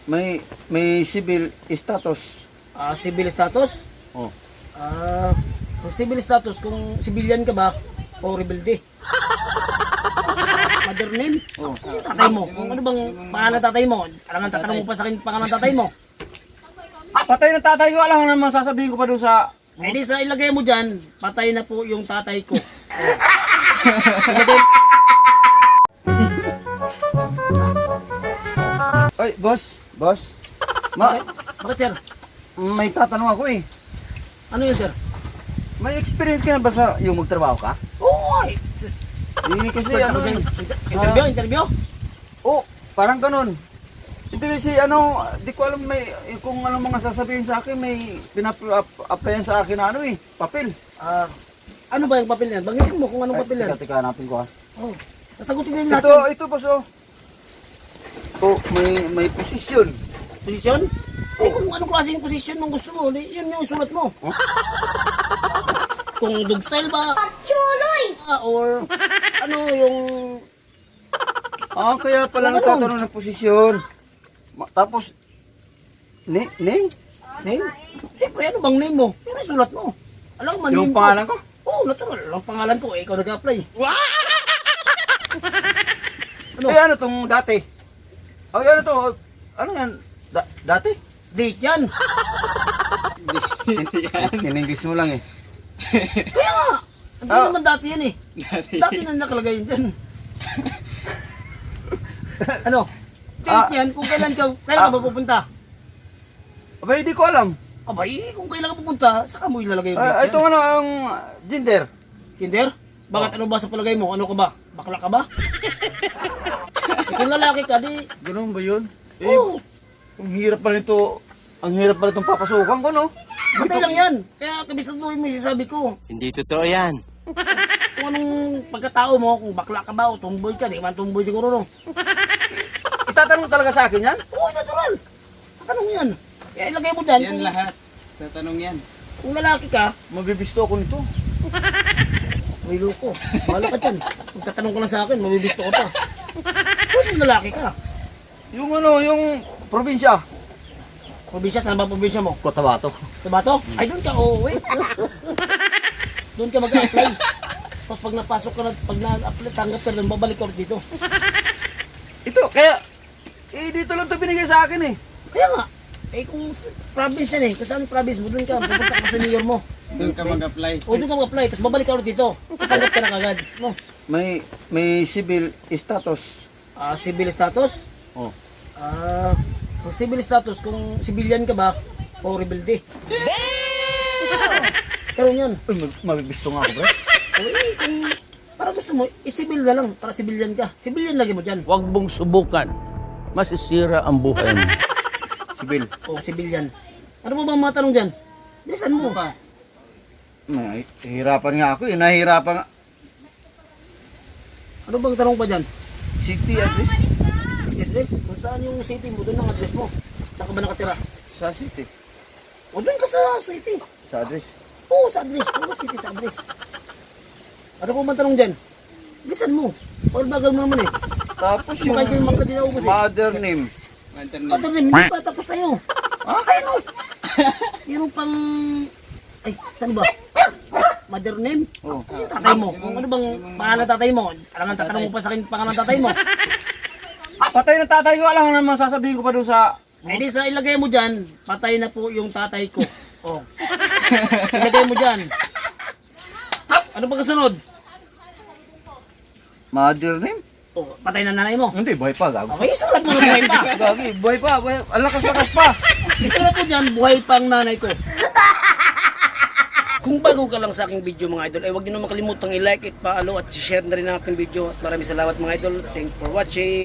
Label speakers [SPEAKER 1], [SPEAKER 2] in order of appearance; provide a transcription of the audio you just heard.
[SPEAKER 1] May civil status.
[SPEAKER 2] Civil status?
[SPEAKER 1] Oh.
[SPEAKER 2] Ang civil status, kung civilian ka ba o rebelde? Mother name?
[SPEAKER 1] Oh.
[SPEAKER 2] Tatay mo. Kung ano bang pangalan ng tatay mo? Alangan tatanong mo pa sa akin pangalan ng tatay mo.
[SPEAKER 1] Patay na tatay ko, alam naman sasabihin ko pa doon sa...
[SPEAKER 2] Eh di sa ilagay mo dyan, patay na po yung tatay ko. Ilagay.
[SPEAKER 1] Ay, boss.
[SPEAKER 2] Bakit sir?
[SPEAKER 1] May tatanong ako eh.
[SPEAKER 2] Ano yun sir?
[SPEAKER 1] May experience ka na ba sa yung magtrabaho ka?
[SPEAKER 2] Oo ay!
[SPEAKER 1] Kasi
[SPEAKER 2] Ano
[SPEAKER 1] ano
[SPEAKER 2] dyan?
[SPEAKER 1] eh.
[SPEAKER 2] Interview?
[SPEAKER 1] Oh, parang ganun. Hindi kasi di ko alam kung ano mga sasabihin sa akin, may pinap-applyan sa akin na ano eh, papel.
[SPEAKER 2] Ano ba yung papel yan? Banggitin mo kung anong papel yan.
[SPEAKER 1] Teka, hanapin ko ha.
[SPEAKER 2] Oh, sasagutin din natin.
[SPEAKER 1] Ito boss oh. Oh, may posisyon.
[SPEAKER 2] Posisyon? Eh kung anong klaseng posisyon mong gusto mo, yun yung isulat mo. Kung dog style ba? Chuloy! Or ano yung...
[SPEAKER 1] Kaya pala
[SPEAKER 2] Ano?
[SPEAKER 1] nagtatanong ng posisyon. Tapos, name?
[SPEAKER 2] Name? Siyempre, ano bang name mo? Yung isulat mo. Alam mo,
[SPEAKER 1] Yung
[SPEAKER 2] name
[SPEAKER 1] pangalan ko?
[SPEAKER 2] Oo, natural. Ang pangalan ko, ikaw nag-apply. Ano?
[SPEAKER 1] Eh ano tong dati? Ay ano to? Ano yan? Dati?
[SPEAKER 2] Date yan.
[SPEAKER 1] In-English mo lang eh.
[SPEAKER 2] Kaya nga. Hindi naman dati yan eh. Dati na nakalagay yun dyan. Ano? Date yan kung kailan ka ba pupunta?
[SPEAKER 1] Aba, hindi ko alam.
[SPEAKER 2] Abay, kung kailan ka pupunta, saka mo ilalagay yung date
[SPEAKER 1] Ito ano ang gender?
[SPEAKER 2] Kinder? Bakit ano ba sa palagay mo? Ano ka ba? Bakla ka ba? Kung lalaki ka, di...
[SPEAKER 1] Ganun ba yun?
[SPEAKER 2] Oo.
[SPEAKER 1] Ang hirap pa nito. Ang hirap pa nitong papasukan ko, no?
[SPEAKER 2] Bantay lang yan. Kaya kabisaduhin mo yung sasabi ko.
[SPEAKER 3] Hindi totoo yan.
[SPEAKER 2] Kung anong pagkatao mo, kung bakla ka ba o tomboy ka, di man tomboy siguro, no?
[SPEAKER 1] Itatanong talaga sa akin yan?
[SPEAKER 2] Oo, natural. Tatanong yan. Kaya ilagay mo dyan.
[SPEAKER 3] Yan lahat. Tatanong yan.
[SPEAKER 2] Kung lalaki ka,
[SPEAKER 1] Mabibisto ako nito.
[SPEAKER 2] may loko. Bahala ka dyan. Kung tatanong ka lang sa akin, mabibisto ko pa. Kung lalaki ka.
[SPEAKER 1] Yung yung probinsya.
[SPEAKER 2] Probinsya, saan ba probinsya mo?
[SPEAKER 1] Cotabato.
[SPEAKER 2] Tabato? Ay, doon ka uuwi. Doon ka mag-apply. Tapos pag napasok ka na, pag na-apply, tanggap ka doon, babalik ka ulit dito.
[SPEAKER 1] Ito, kaya, dito lang ito binigay sa akin eh.
[SPEAKER 2] Kaya nga, kung province yan kung saan province mo, doon ka, pupunta ka sa mayor mo.
[SPEAKER 3] Doon ka mag-apply.
[SPEAKER 2] O doon ka mag-apply, tapos babalik ka ulit dito. Tanggap ka na kagad. No?
[SPEAKER 1] May civil status.
[SPEAKER 2] Civil status?
[SPEAKER 1] Oh.
[SPEAKER 2] Ang civil status, kung civilian ka ba o rebelde? Pero yan.
[SPEAKER 1] Uy, mabibisto nga ako, bro.
[SPEAKER 2] Kung para gusto mo, i-civil na lang, para civilian ka. Civilian lagi mo dyan.
[SPEAKER 3] Huwag mong subukan. Masisira ang buhay mo.
[SPEAKER 1] Civil.
[SPEAKER 2] O, civilian. Ano mo bang mga tanong dyan? Bilisan mo.
[SPEAKER 1] Hirapan nga ako eh. Nahihirapan nga.
[SPEAKER 2] Ano bang tanong pa dyan?
[SPEAKER 1] City address?
[SPEAKER 2] City address? Kung saan yung city mo, doon ang address mo. Saan ka ba nakatira?
[SPEAKER 1] Sa city.
[SPEAKER 2] O doon ka sa city.
[SPEAKER 1] Sa address.
[SPEAKER 2] Oo, sa address. Kung sa city, sa address. Ano po bang tanong dyan? Bilisan mo. All bagal mo naman eh.
[SPEAKER 1] Tapos yung
[SPEAKER 2] Kumakain kayo mga kadinaw mo
[SPEAKER 1] mother name.
[SPEAKER 2] Mother name, hindi pa tapos tayo. Ayun o. Yung pang... Ay, saan ba? Mother name?
[SPEAKER 1] Oh.
[SPEAKER 2] Yung tatay mo. Kung ano bang pangalan ng tatay mo? Alangan tatanong mo pa sa akin pangalan ng tatay mo.
[SPEAKER 1] Patay na tatay ko, alam naman sasabihin ko pa doon sa...
[SPEAKER 2] Eh di sa ilagay mo dyan, patay na po yung tatay ko. Oh. Ilagay mo dyan. Ano ba kasunod?
[SPEAKER 1] Mother name?
[SPEAKER 2] Oh, patay na nanay mo.
[SPEAKER 1] Hindi, buhay pa, gago.
[SPEAKER 2] Okay, isulat mo na buhay pa.
[SPEAKER 1] Gagi, buhay pa, buhay. Ang lakas-lakas pa.
[SPEAKER 2] Isulat mo dyan, buhay pang nanay ko. Kung bago ka lang sa aking video mga idol, ay huwag niyo na makalimutang i-like it, follow at share na rin ang ating video. At maraming salamat mga idol. Thanks for watching.